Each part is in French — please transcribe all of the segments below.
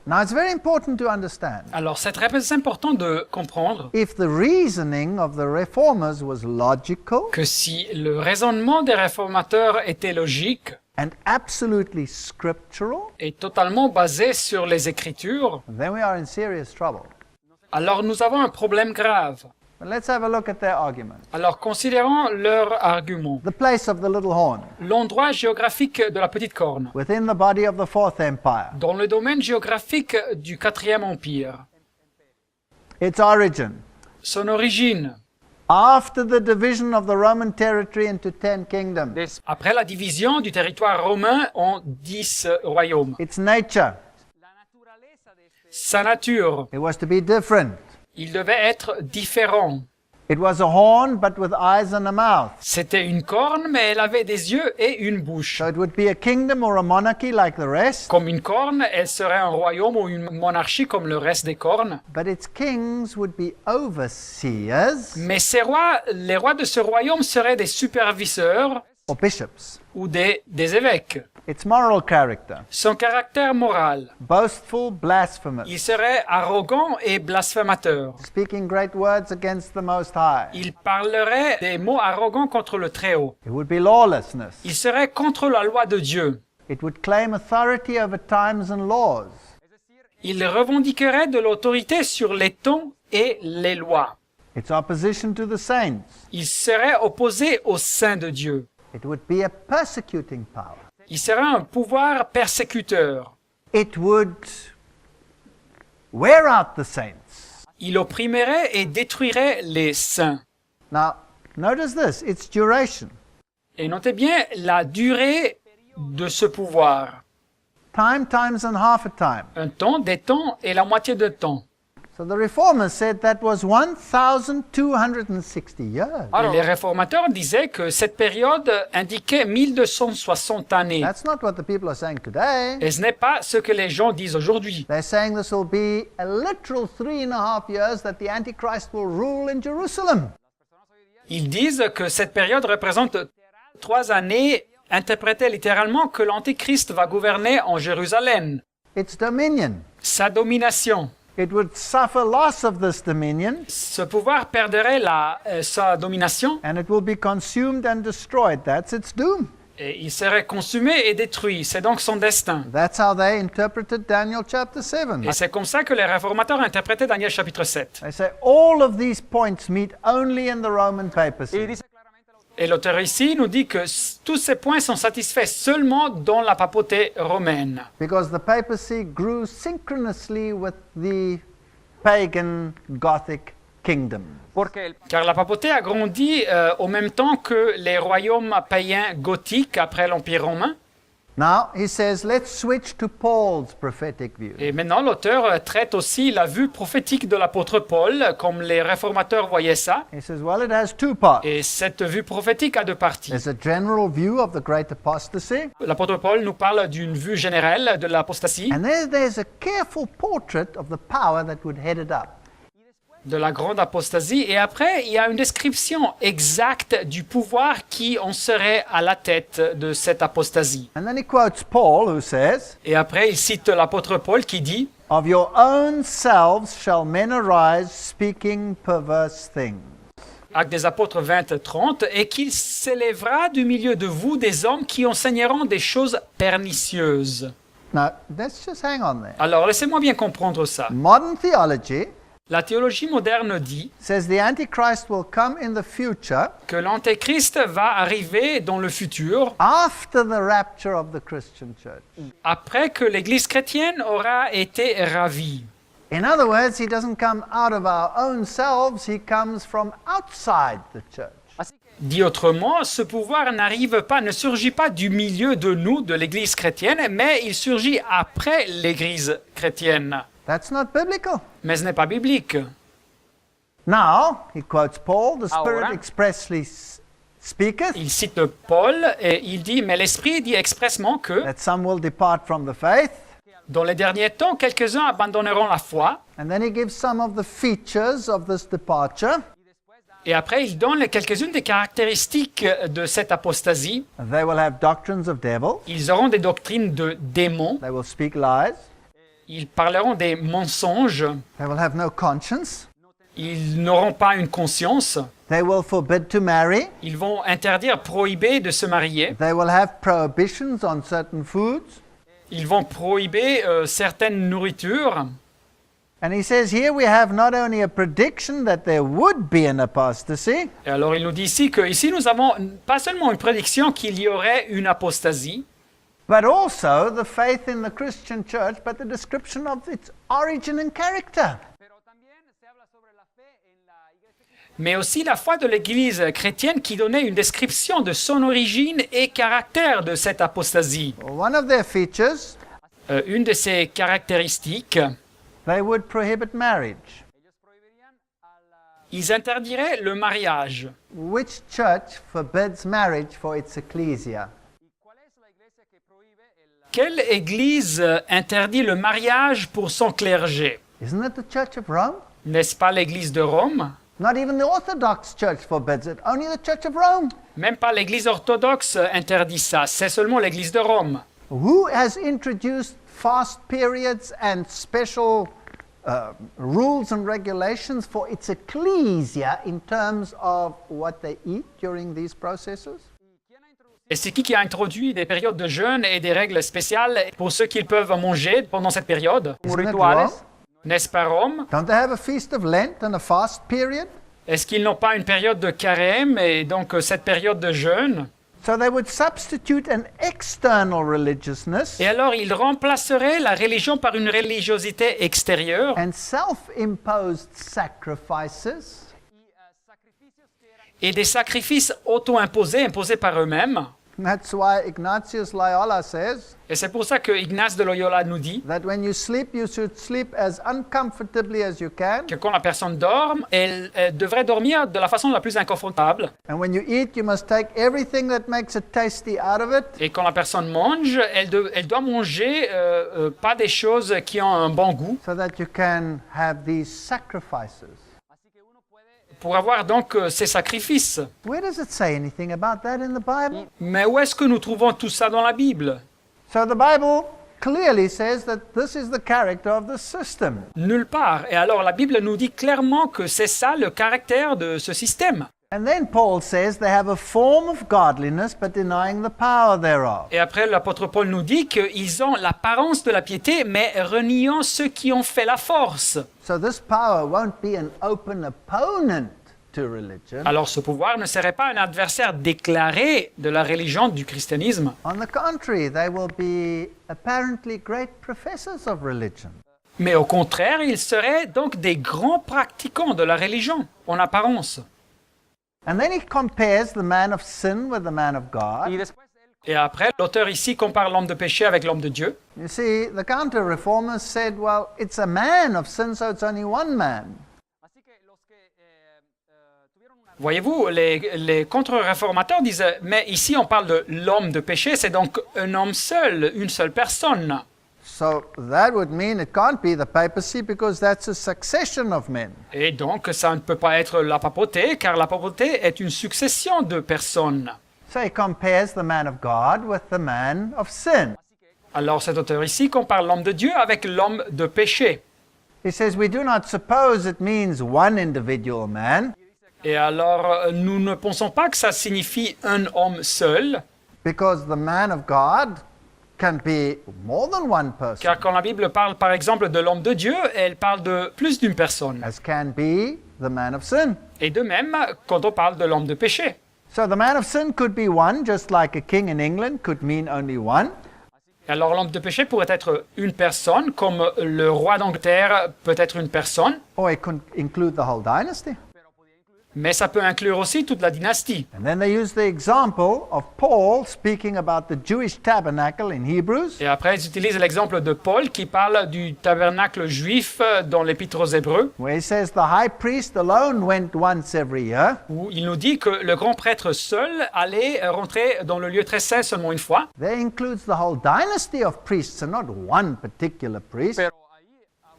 Now, it's very important to understand. Alors, c'est très important de comprendre If the reasoning of the reformers was logical que si le raisonnement des réformateurs était logique and absolutely scriptural, et totalement basé sur les Écritures, then we are in serious trouble. alors nous avons un problème grave. But let's have a look at their argument. Alors, considérons leur argument. The place of the little horn L'endroit géographique de la petite corne, within the body of the Fourth Empire. dans le domaine géographique du Quatrième Empire. Its origin. Son origine, After the division of the Roman territory into 10 kingdoms. après la division du territoire romain en 10 royaumes. Its nature. Sa nature, It was to be different. il devait être différent. It was a horn, but with eyes and a mouth. C'était une corne, mais elle avait des yeux et une bouche. So it would be a kingdom or a monarchy like the rest, Comme une corne, elle serait un royaume ou une monarchie comme le reste des cornes. but its kings would be overseers Mais ces rois, les rois de ce royaume seraient des superviseurs or bishops. ou des évêques. Its moral character. Son caractère moral, Boastful, blasphemous. il serait arrogant et blasphémateur. Speaking great words against the Most High. Il parlerait des mots arrogants contre le Très-Haut. It would be lawlessness. Il serait contre la loi de Dieu. It would claim authority over times and laws. Il revendiquerait de l'autorité sur les temps et les lois. Its opposition to the saints. Il serait opposé au saint de Dieu. It would be a persecuting power. Il serait un pouvoir persécuteur. It would wear out the saints. Il opprimerait et détruirait les saints. Now, notice this, its duration. Et notez bien la durée de ce pouvoir. Time, times, and half a time. Un temps, des temps et la moitié de temps. So the reformers said that was 1,260 years. Et les réformateurs disaient que cette période indiquait 1260 années. That's not what the people are saying today. Et ce n'est pas ce que les gens disent aujourd'hui. They're saying this will be a literal 3.5 years that the Antichrist will rule in Jerusalem. Ils disent que cette période représente 3 années, interprétées littéralement que l'Antéchrist va gouverner en Jérusalem. Its dominion. Sa domination. It would suffer loss of this dominion, Ce pouvoir perdrait sa domination and it will be consumed and destroyed. That's its doom. et il serait consumé et détruit. C'est donc son destin. That's how they interpreted Daniel chapter 7. Et c'est comme ça que les réformateurs interprétaient Daniel chapitre 7. They say all of these points meet only in the Roman papacy. Et l'auteur ici nous dit que tous ces points sont satisfaits seulement dans la papauté romaine. Because the papacy grew synchronously with the pagan Gothic kingdom. Car la papauté a grandi au même temps que les royaumes païens gothiques après l'Empire romain. Now, he says, let's switch to Paul's prophetic view. Et maintenant, l'auteur traite aussi la vue prophétique de l'apôtre Paul, comme les réformateurs voyaient ça. He says, well, it has two parts. Et cette vue prophétique a deux parties. There's a general view of the great apostasy, L'apôtre Paul nous parle d'une vue générale de l'apostasie, and there's a careful portrait of the power that would head it up. de la grande apostasie. Et après, il y a une description exacte du pouvoir qui en serait à la tête de cette apostasie. And then he quotes Paul, who says, Et après, il cite l'apôtre Paul qui dit « of your own selves shall men arise speaking perverse things. Actes des apôtres 20-30, et qu'il s'élèvera du milieu de vous des hommes qui enseigneront des choses pernicieuses. » Now, let's just hang on there. Alors, laissez-moi bien comprendre ça. Modern theology La théologie moderne dit says the Antichrist will come in the future que l'Antéchrist va arriver dans le futur, after the rapture of the Christian church. après que l'Église chrétienne aura été ravie. In other words, he doesn't come out of our own selves, he comes from outside the church. Dit autrement, ce pouvoir ne surgit pas du milieu de nous, de l'Église chrétienne, mais il surgit après l'Église chrétienne. That's not biblical. Mais ce n'est pas biblique. Now, he quotes Paul, the Spirit Ahora. expressly speaketh Il cite Paul et il dit, mais l'Esprit dit expressement que, that some will depart from the faith, dans les derniers temps, quelques-uns abandonneront la foi, and then he gives some of the features of this departure. et après il donne quelques-unes des caractéristiques de cette apostasie. They will have doctrines of devils, Ils auront des doctrines de démons, they will speak lies, Ils parleront des mensonges. They will have no conscience. Ils n'auront pas une conscience. They will forbid to marry. Ils vont interdire, prohiber de se marier. They will have prohibitions on certain foods. Ils vont prohiber certaines nourritures. And he says here we have not only a prediction that there would be an apostasy, Et alors il nous dit ici que ici nous avons pas seulement une prédiction qu'il y aurait une apostasie, but also the faith in the Christian church, but the description of its origin and character. mais aussi la foi de l'Église chrétienne qui donnait une description de son origine et caractère de cette apostasie. One of their features, Une de ses caractéristiques, they would prohibit marriage. ils interdiraient le mariage. Which church forbids marriage for its ecclesia? Quelle Église interdit le mariage pour son clergé? Isn't it the Church of Rome? N'est-ce pas l'Église de Rome? Not even the Orthodox Church forbids it, only the Church of Rome. Même pas l'Église orthodoxe interdit ça, c'est seulement l'Église de Rome. Who has introduced fast periods and special rules and regulations for its ecclesia in terms of what they eat during these processes? Et c'est qui a introduit des périodes de jeûne et des règles spéciales pour ceux qui peuvent manger pendant cette période? Isn't it Rome? N'est-ce pas Rome? Don't they have a feast of Lent and a fast period? Est-ce qu'ils n'ont pas une période de carême et donc cette période de jeûne? So they would substitute an external religiousness Et alors ils remplaceraient la religion par une religiosité extérieure and self-imposed sacrifices et des sacrifices auto-imposés, imposés par eux-mêmes. That's why Ignatius Loyola says Et c'est pour ça que Ignace de Loyola nous dit that when you sleep, you should sleep as uncomfortably as you can. que quand la personne dorme, elle devrait dormir de la façon la plus inconfortable. And when you eat, you must take everything that makes it tasty out of it. Et quand la personne mange, elle doit manger pas des choses qui ont un bon goût So that you can have these sacrifices. pour avoir donc ces sacrifices. Where does it say anything about that in the Bible? Mais où est-ce que nous trouvons tout ça dans la Bible? So the Bible clearly says that this is the character of the system. Nulle part. Et alors la Bible nous dit clairement que c'est ça le caractère de ce système. And then Paul says they have a form of godliness but denying the power thereof. Et après, l'apôtre Paul nous dit qu'ils ont l'apparence de la piété, mais reniant ceux qui ont fait la force. So this power won't be an open opponent to religion. Alors ce pouvoir ne serait pas un adversaire déclaré de la religion, du christianisme. On the contrary, they will be apparently great professors of religion. Mais au contraire, ils seraient donc des grands pratiquants de la religion, en apparence. And then he compares the man of sin with the man of God. Et après, l'auteur ici compare l'homme de péché avec l'homme de Dieu. You see, the counter-reformers said, well, it's a man of sin, so it's only one man. Voyez-vous, les contre-réformateurs disaient, mais ici on parle de l'homme de péché, c'est donc un homme seul, une seule personne. So that would mean it can't be the papacy because that's a succession of men. Et donc ça ne peut pas être la papauté, car la papauté est une succession de personnes. So he compares the man of God with the man of sin. Alors cet auteur ici compare l'homme de Dieu avec l'homme de péché. He says, we do not suppose it means one individual man, Et alors nous ne pensons pas que ça signifie un homme seul, because the man of God can be more than one person, car quand la Bible parle par exemple de l'homme de Dieu, elle parle de plus d'une personne. as can be the man of sin. Et de même quand on parle de l'homme de péché. So the man of sin could be one, just like a king in England could mean only one. Alors l'homme de péché pourrait être une personne, comme le roi d'Angleterre peut être une personne, Or it could include the whole dynasty. mais ça peut inclure aussi toute la dynastie. And then they use the example of Paul speaking about the Jewish tabernacle in Hebrews. Et après, ils utilisent l'exemple de Paul qui parle du tabernacle juif dans l'Épître aux Hébreux, Where he says the high priest alone went once every year. où il nous dit que le grand prêtre seul allait rentrer dans le lieu très saint seulement une fois. That includes the whole dynasty of priests and not one particular priest.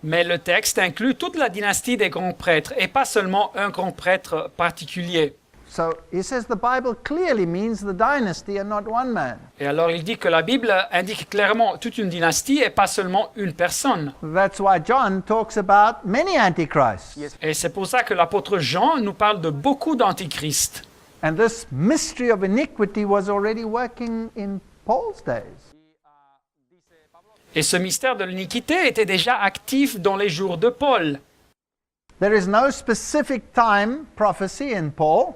Mais le texte inclut toute la dynastie des grands prêtres et pas seulement un grand prêtre particulier. So he says the Bible clearly means the dynasty and not one man. Et alors il dit que la Bible indique clairement toute une dynastie et pas seulement une personne. That's why John talks about many antichrists. Et c'est pour ça que l'apôtre Jean nous parle de beaucoup d'antichrists. And this mystery of iniquity was already working in Paul's days. Et ce mystère de l'iniquité était déjà actif dans les jours de Paul. There is no specific time prophecy in Paul,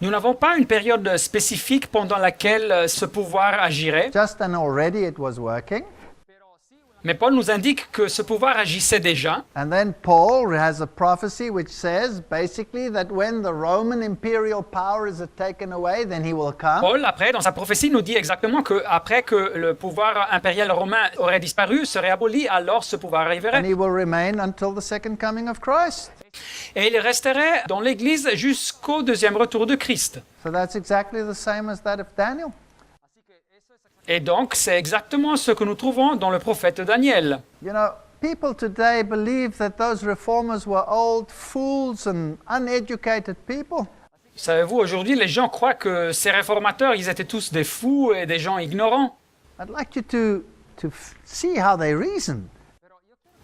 Nous n'avons pas une période spécifique pendant laquelle ce pouvoir agirait, just and already it was working. mais Paul nous indique que ce pouvoir agissait déjà. And then Paul has a prophecy which says basically that when the Roman imperial power is taken away, then he will come. Paul, après, dans sa prophétie, nous dit exactement qu'après que le pouvoir impérial romain aurait disparu, serait aboli, alors ce pouvoir And arriverait. he will remain until the second coming of Christ. Et il resterait dans l'Église jusqu'au deuxième retour de Christ. So that's exactly the same as that of Daniel. Et donc, c'est exactement ce que nous trouvons dans le prophète Daniel. You know, people today believe that those reformers were old fools and uneducated people. Savez-vous, aujourd'hui, les gens croient que ces réformateurs, ils étaient tous des fous et des gens ignorants. I'd like you to see how they reasoned.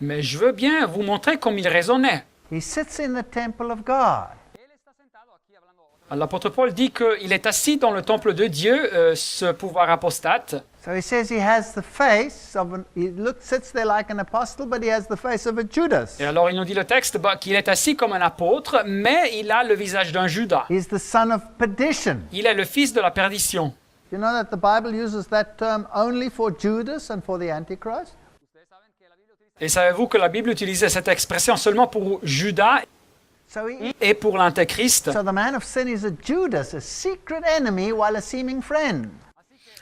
Mais je veux bien vous montrer comme ils raisonnaient. He sits in the temple of God. L'apôtre Paul dit qu'il est assis dans le temple de Dieu, ce pouvoir apostate. So he says he has the face of sits there like an apostle, but he has the face of a Judas. Et alors il nous dit le texte qu'il est assis comme un apôtre, mais il a le visage d'un Judas. He's the son of perdition. Il est le fils de la perdition. You know that the Bible uses that term only for Judas and for the Antichrist? Et savez-vous que la Bible utilisait cette expression seulement pour Judas et pour l'Antéchrist? So the man of sin is a Judas, a secret enemy while a seeming friend.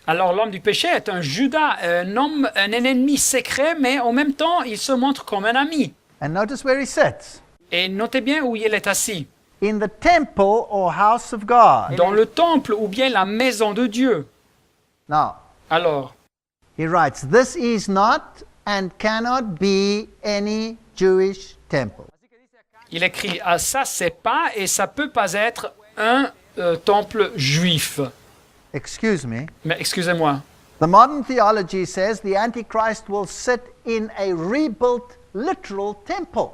Alors l'homme du péché est un Judas, un ennemi secret, mais en même temps il se montre comme un ami. And notice where he sits. Et notez bien où il est assis. In the temple or house of God. Dans le temple ou bien la maison de Dieu. Now, Alors, he writes, this is not and cannot be any Jewish temple. il écrit « Ah, ça, c'est pas et ça peut pas être un temple juif. » Excuse me. Mais excusez-moi. The modern theology says the Antichrist will sit in a rebuilt literal temple.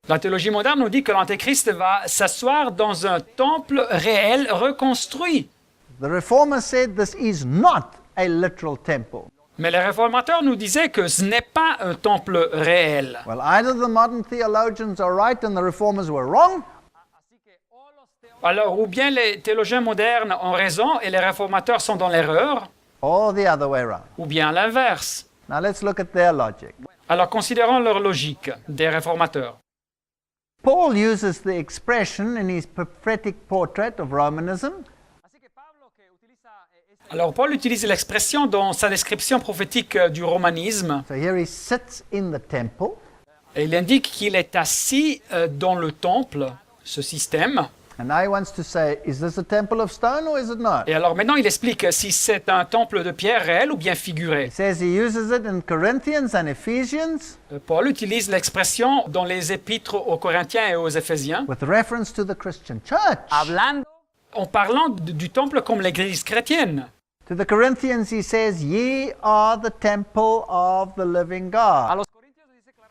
La théologie moderne nous dit que l'Antéchrist va s'asseoir dans un temple réel reconstruit. The Reformers said this is not a literal temple. Mais les réformateurs nous disaient que ce n'est pas un temple réel. Well, either the modern theologians are right and the Reformers were wrong, Alors, ou bien les théologiens modernes ont raison et les réformateurs sont dans l'erreur, or the other way around. ou bien l'inverse. Now let's look at their logic. Alors, considérons leur logique des réformateurs. Paul uses the expression in his prophetic portrait of Romanism. Alors, Paul utilise l'expression dans sa description prophétique du romanisme. So here he sits in the temple. Et il indique qu'il est assis dans le temple, ce système. And now he wants to say, is this a temple of stone or is it not? Et alors maintenant, il explique si c'est un temple de pierre réel ou bien figuré. He says he uses it in Corinthians and Ephesians Paul utilise l'expression dans les épîtres aux Corinthiens et aux Éphésiens with reference to the Christian church. en parlant du temple comme l'Église chrétienne. To the Corinthians he says, ye are the temple of the living God.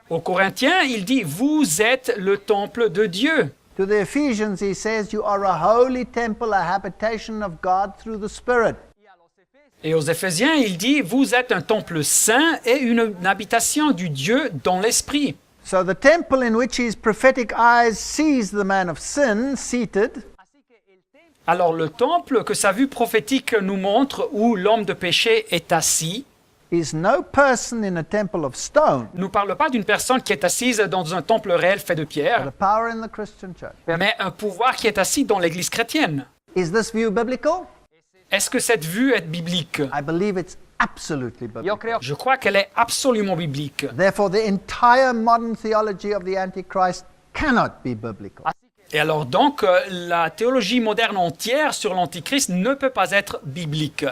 Aux Corinthiens, il dit « Vous êtes le temple de Dieu ». To the Ephesians he says, you are a holy temple, a habitation of God through the Spirit. Et aux Éphésiens, il dit « Vous êtes un temple saint et une habitation du Dieu dans l'Esprit ». So the temple in which his prophetic eyes sees the man of sin seated Alors le temple que sa vue prophétique nous montre où l'homme de péché est assis is no person in a temple of stone, ne nous parle pas d'une personne qui est assise dans un temple réel fait de but pierre, a power in the Christian church. mais un pouvoir qui est assis dans l'Église chrétienne. Is this view biblical? Est-ce que cette vue est biblique? I believe it's absolutely biblical. Je crois qu'elle est absolument biblique. Therefore, the entire modern theology of the Antichrist cannot be biblical. Et alors donc, la théologie moderne entière sur l'Antichrist ne peut pas être biblique.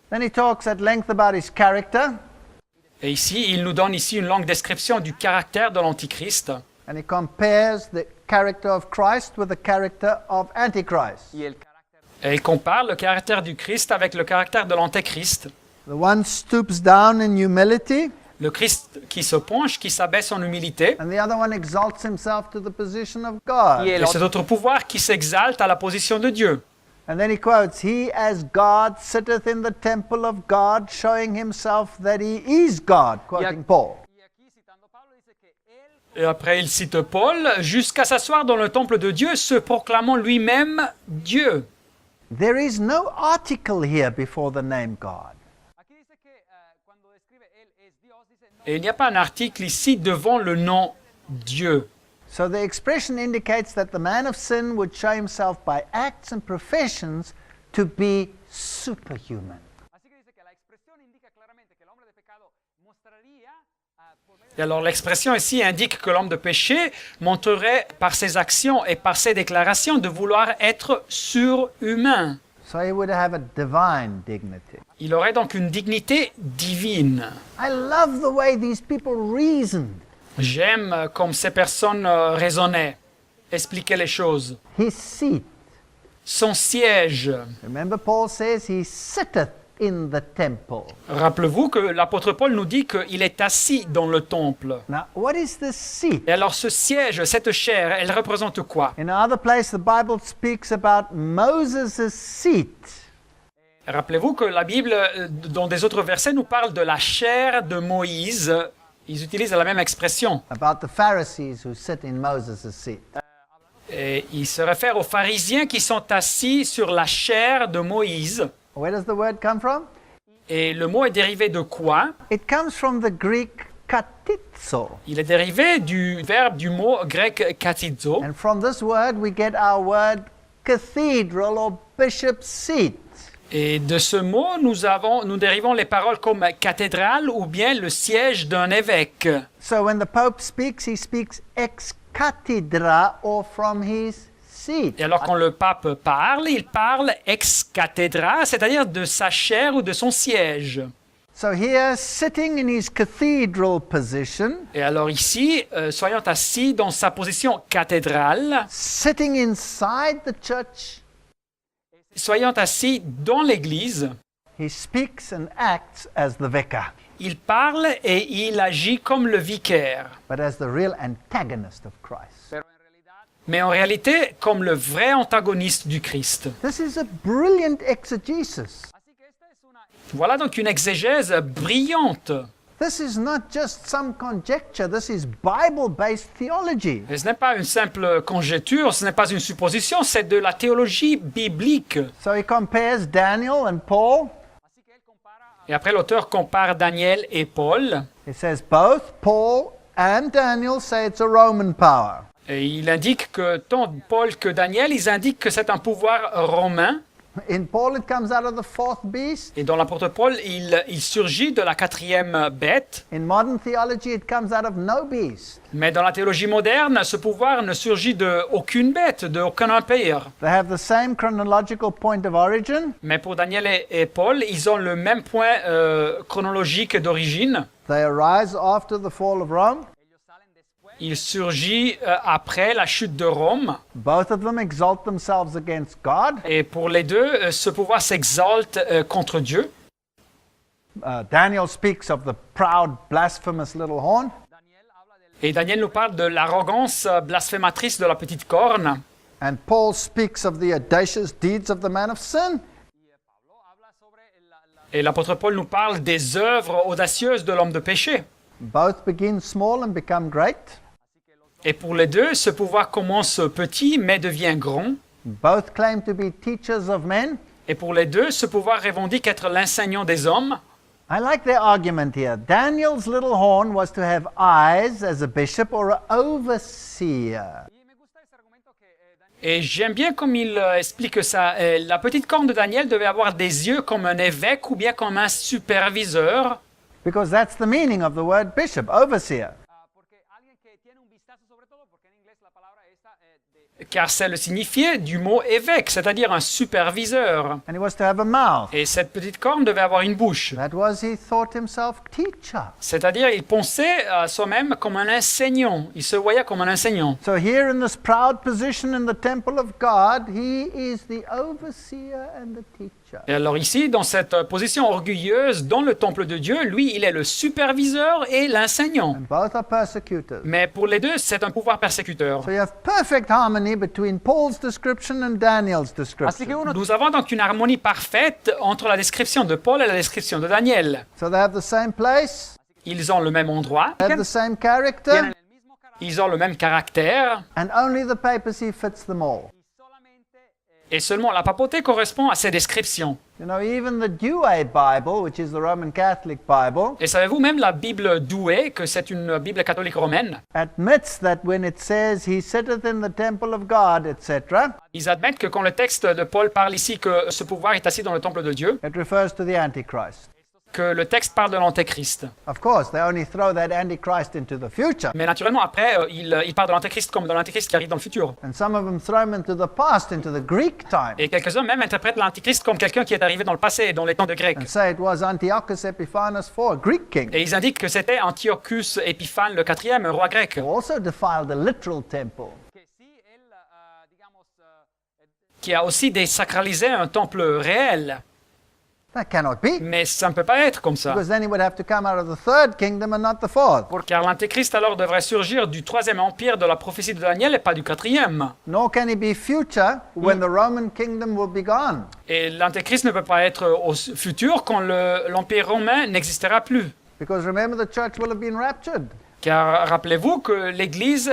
Then he talks at length about his character. Et ici, il nous donne ici une longue description du caractère de l'Antichrist. And he compares the character of Christ with the character of Antichrist. Et il compare le caractère du Christ avec le caractère de l'Antéchrist. The one stoops down in humility, Le Christ qui se penche, qui s'abaisse en humilité, and the other one exalts himself to the position of God. et cet autre pouvoir qui s'exalte à la position de Dieu. And then he quotes, He as God sitteth in the temple of God, showing himself that he is God, quoting Paul. Et après, il cite Paul, jusqu'à s'asseoir dans le temple de Dieu, se proclamant lui-même Dieu. There is no article here before the name God. Et il n'y a pas un article ici devant le nom Dieu. So the expression indicates that the man of sin would show himself by acts and professions to be superhuman. Et alors l'expression ici indique que l'homme de péché montrerait par ses actions et par ses déclarations de vouloir être surhumain. So he would have a divine dignity. Il aurait donc une dignité divine. I love the way these people reasoned. J'aime comme ces personnes raisonnaient, expliquaient les choses. His seat. Son siège. Remember, Paul says he sitteth in the temple. Rappelez-vous que l'apôtre Paul nous dit qu'il est assis dans le temple. Now, what is this seat? Et alors ce siège, cette chair, elle représente quoi? In another place, the Bible speaks about Moses' seat. Rappelez-vous que la Bible, dans des autres versets, nous parle de la chair de Moïse. Ils utilisent la même expression. About the Pharisees who sit in Moses' seat. Et il se réfère aux pharisiens qui sont assis sur la chair de Moïse. Where does the word come from? Et le mot est dérivé de quoi? It comes from the Greek katizo. Il est dérivé du verbe du mot grec katizo. And from this word, we get our word cathedral or bishop's seat. Et de ce mot, nous dérivons les paroles comme cathédrale ou bien le siège d'un évêque. So when the Pope speaks, he speaks ex cathedra or from his seat. Et alors quand le pape parle, il parle ex cathedra, c'est-à-dire de sa chaire ou de son siège. So here, sitting in his cathedral position, Et alors ici, soyons assis dans sa position cathédrale, sitting inside the church, soyons assis dans l'Église, he speaks and acts as the vicar, il parle et il agit comme le vicaire, but as the real antagonist of Christ. mais en réalité comme le vrai antagoniste du Christ. This is a brilliant exegesis. Voilà donc une exégèse brillante. This is not just some conjecture, this is Bible-based theology. Et ce n'est pas une simple conjecture, ce n'est pas une supposition, c'est de la théologie biblique. So he compares Daniel and Paul. Et après, l'auteur compare Daniel et Paul. He says both Paul and Daniel say it's a Roman power. Et il indique que tant Paul que Daniel, ils indiquent que c'est un pouvoir romain. In Paul, it comes out of the fourth beast. Et dans l'apôtre Paul, il surgit de la quatrième bête. In modern theology, it comes out of no beast. Mais dans la théologie moderne, ce pouvoir ne surgit d'aucune bête, d'aucun empire. They have the same chronological point of origin. Mais pour Daniel et Paul, ils ont le même point chronologique d'origine. They arise after the fall of Rome. Il surgit après la chute de Rome. Both of them exalt themselves against God. Et pour les deux, ce pouvoir s'exalte contre Dieu. Daniel speaks of the proud, blasphemous little horn. Et Daniel nous parle de l'arrogance blasphématrice de la petite corne. And Paul speaks of the audacious deeds of the man of sin. Et l'apôtre Paul nous parle des œuvres audacieuses de l'homme de péché. Both begin small and become great. Et pour les deux, ce pouvoir commence petit mais devient grand. Both claim to be teachers of men. Et pour les deux, ce pouvoir revendique être l'enseignant des hommes. I like their argument here. Daniel's little horn was to have eyes as a bishop or an overseer. Et j'aime bien comme il explique ça. La petite corne de Daniel devait avoir des yeux comme un évêque ou bien comme un superviseur. Because that's the meaning of the word bishop, overseer. car c'est le signifié du mot évêque, c'est-à-dire un superviseur. And he was to have a mouth. Et cette petite corne devait avoir une bouche. That was, he thought himself teacher. C'est-à-dire, il pensait à soi-même comme un enseignant. Il se voyait comme un enseignant. So here in this proud position in the temple of God, he is the overseer and the teacher. Et alors ici, dans cette position orgueilleuse dans le temple de Dieu, lui, il est le superviseur et l'enseignant. And both are persecutors. Mais pour les deux, c'est un pouvoir persécuteur. So you have perfect harmony between Paul's description and Daniel's Así que description. uno Nous avons donc une harmonie parfaite entre la description de Paul et la description de Daniel. So they have the same place, Ils ont le même endroit, they have the same tienen character, el mismo carácter. ils ont le même caractère, and only the papacy fits them all. et seulement la papauté correspond à ces descriptions. You know, even the Douay Bible, which is the Roman Catholic Bible, Et savez-vous, même la Bible Douay, que c'est une Bible catholique romaine, admits that when it says he sitteth in the temple of God, etc., ils admettent que quand le texte de Paul parle ici que ce pouvoir est assis dans le temple de Dieu, it refers to the Antichrist. que le texte parle de l'Antéchrist. Of course, they only throw that Antichrist into the future, Mais naturellement, après, il parle de l'Antéchrist comme de l'Antéchrist qui arrive dans le futur. and some of them throw him into the past, into the Greek time, Et quelques-uns même interprètent l'Antéchrist comme quelqu'un qui est arrivé dans le passé, dans les temps de Grec. and say it was Antiochus Epiphanes IV, a Greek king, Et ils indiquent que c'était Antiochus Épiphane le quatrième, un roi grec, who also defiled the literal temple. qui a aussi désacralisé un temple réel. That cannot be, Mais ça ne peut pas être comme ça. because then he would have to come out of the third kingdom and not the fourth. Car l'Antéchrist alors devrait surgir du troisième empire de la prophétie de Daniel et pas du quatrième. Nor can he be future when the Roman kingdom will be gone. Et l'Antéchrist ne peut pas être au futur quand l'empire romain n'existera plus. Because remember, the church will have been raptured. Car rappelez-vous que l'Église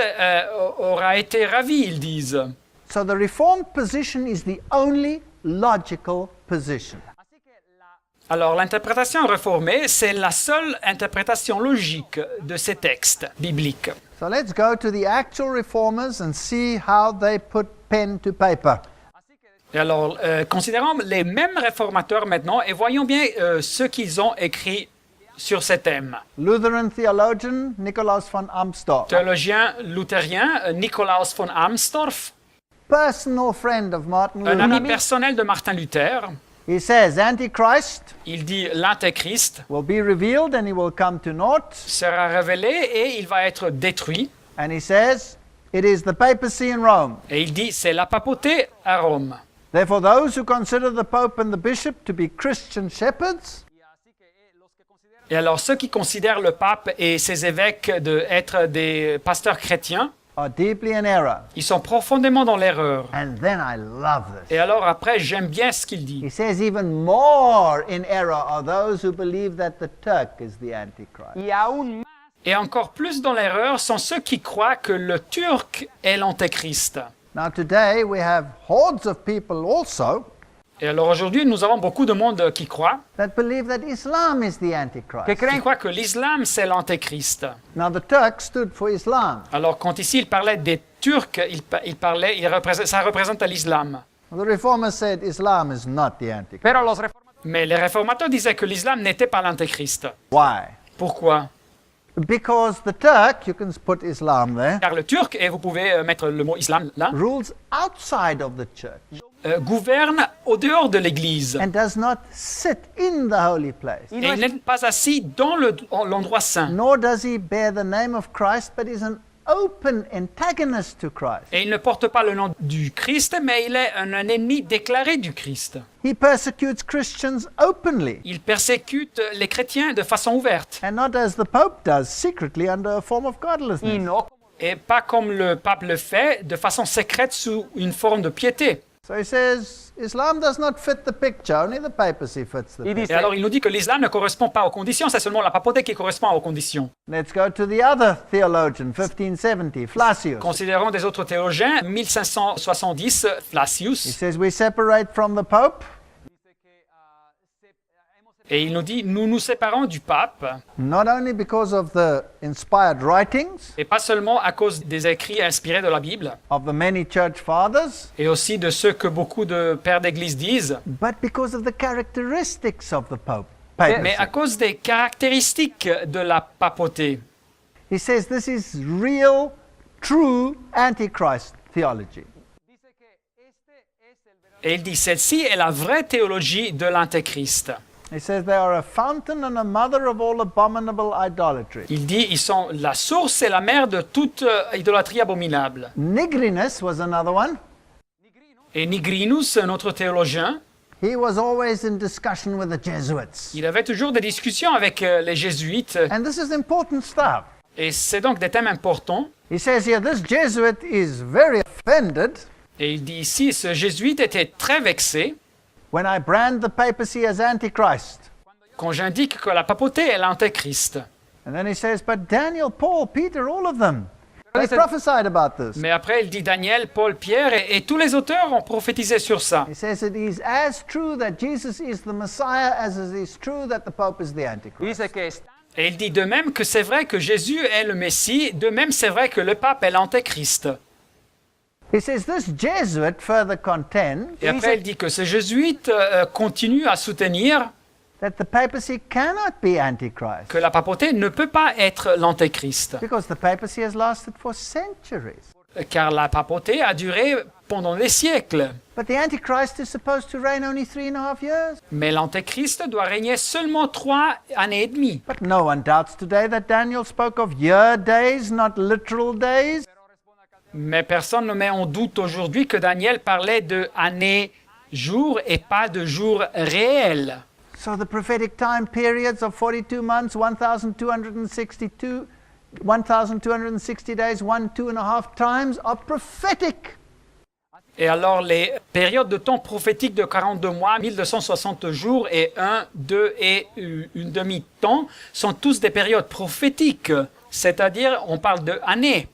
aura été ravie, ils disent. So the Reformed position is the only logical position. Alors l'interprétation réformée, c'est la seule interprétation logique de ces textes bibliques. So let's go to the actual reformers and see how they put pen to paper. Et alors, considérons les mêmes réformateurs maintenant et voyons bien ce qu'ils ont écrit sur ces thèmes. Lutheran theologian Nikolaus von Amstorff, Théologien luthérien Nikolaus von Amstorff, personal friend of Martin un ami Luther. personnel de Martin Luther, He says Antichrist il dit l'Antéchrist will be revealed and he will come to naught. sera révélé et il va être détruit. And he says it is the papacy in Rome. Et il dit c'est la papauté à Rome. Therefore, those who consider the Pope and the Bishop to be Christian shepherds Et alors ceux qui considèrent le pape et ses évêques d'être des pasteurs chrétiens, are deeply in error. ils sont profondément dans l'erreur. And then I love this. Et alors après, j'aime bien ce qu'il dit. He says even more in error are those who believe that the Turk is the Antichrist. Y aún más Et encore plus dans l'erreur sont ceux qui croient que le Turc est l'Antéchrist. Now today we have hordes of people also Et alors aujourd'hui, nous avons beaucoup de monde qui croit, that believe that Islam is the Antichrist. que qui creen croit que l'islam c'est l'Antéchrist. Now the Turk stood for Islam. Alors quand ici il parlait des Turcs, ça représente l'islam. The reformers said Islam is not the Antichrist. pero los reformadores Mais les réformateurs disaient que l'islam n'était pas l'Antéchrist. Why? Pourquoi? Because the Turk, you can put Islam there, Car le Turc, et vous pouvez mettre le mot islam là, rules outside of the church gouverne au dehors de l'Église. and does not sit in the holy place. Et il n'est pas assis dans l'endroit saint. Nor does he bear the name of Christ, but is an open antagonist to Christ. Et il ne porte pas le nom du Christ, mais il est un ennemi déclaré du Christ. He persecutes Christians openly, Il persécute les chrétiens de façon ouverte. and not as the Pope does, secretly under a form of y godlessness. no Et pas comme le pape le fait, de façon secrète sous une forme de piété. So he says, Islam does not fit the picture, only the papacy fits the y picture. dice Et alors il nous dit que l'islam ne correspond pas aux conditions, c'est seulement la papauté qui correspond aux conditions. Let's go to the other theologian, 1570, Flacius. Considérons des autres théologiens, 1570, He Flacius, says we separate from the Pope et il nous dit, nous nous séparons du pape, not only because of the inspired writings et pas seulement à cause des écrits inspirés de la Bible, of the many church fathers, et aussi de ce que beaucoup de pères d'église disent, but because of the characteristics of the Pope. mais à Papacy. cause des caractéristiques de la papauté. He says this is real, true Antichrist theology. Et il dit, celle-ci est la vraie théologie de l'Antéchrist. He says they are a fountain and a mother of all abominable idolatry. Il dit, ils sont la source et la mère de toute idolâtrie abominable. Nigrinus was another one. Et Nigrinus, un autre théologien, He was always in discussion with the Jesuits. il avait toujours des discussions avec les jésuites. And this is important stuff. Et c'est donc des thèmes importants. He says here, this Jesuit is very offended Et il dit ici, ce jésuite était très vexé when I brand the papacy as Antichrist. quand j'indique que la papauté est l'Antéchrist. And then he says, but Daniel, Paul, Peter, all of them, they prophesied about this. Mais après, il dit Daniel, Paul, Pierre et tous les auteurs ont prophétisé sur ça. He says it is as true that Jesus is the Messiah as it is true that the Pope is the Antichrist. Dice que está Et il dit de même que c'est vrai que Jésus est le Messie, de même c'est vrai que le pape est l'Antéchrist. He says this Jesuit further contends Et après, il dit que ce jésuite continue à soutenir that the papacy cannot be Antichrist que la papauté ne peut pas être l'Antéchrist, because the papacy has lasted for centuries. car la papauté a duré pendant des siècles. But the Antichrist is supposed to reign only 3.5 years. Mais l'Antéchrist doit régner seulement 3 années et demie. But no one doubts today that Daniel spoke of year days, not literal days. Mais personne ne met en doute aujourd'hui que Daniel parlait de années, jours et pas de jours réels. So the prophetic time periods of 42 months, 1,262 1,260 days, 2.5 times are prophetic. Et alors les périodes de temps prophétiques de 42 mois, 1260 jours et 1, 2 et une demi-temps sont tous des périodes prophétiques. C'est-à-dire, on parle de années.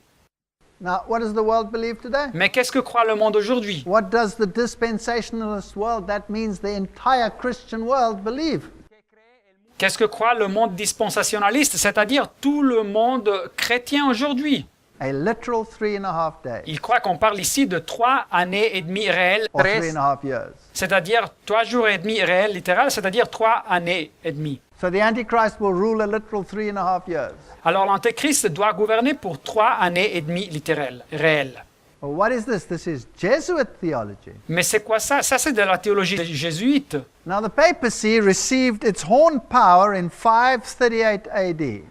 Now, what does the world believe today? Mais qu'est-ce que croit le monde aujourd'hui? What does the dispensationalist world, that means the entire Christian world, believe? Qu'est-ce que croit le monde dispensationaliste, c'est-à-dire tout le monde chrétien aujourd'hui? A literal 3.5 days, Il croit qu'on parle ici de 3 années et demie réelles, or 3.5 years. c'est-à-dire 3 jours et demi réels littéral, c'est-à-dire 3 années et demie. So the Antichrist will rule a literal 3.5 years. Alors l'Antéchrist doit gouverner pour 3 années et demie littérales, réelles. Well, what is this? This is Jesuit theology. Mais c'est quoi ça? Ça, c'est de la théologie jésuite. Now, the papacy received its horn power in 538 AD.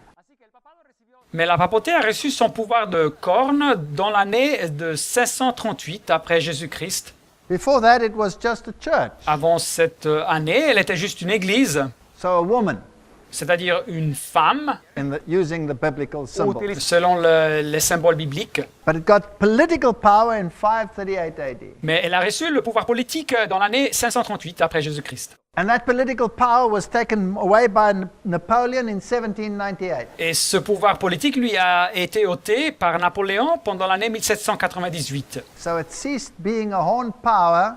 Mais la papauté a reçu son pouvoir de corne dans l'année de 538 après Jésus-Christ. Before that, it was just a church. Avant cette année, elle était juste une église, So a woman, c'est-à-dire une femme, using the biblical symbol. selon les symboles bibliques. But it got political power in 538 AD. Mais elle a reçu le pouvoir politique dans l'année 538 après Jésus-Christ. And that political power was taken away by Napoleon in 1798. Et ce pouvoir politique lui a été ôté par Napoléon pendant l'année 1798. So it ceased being a horn power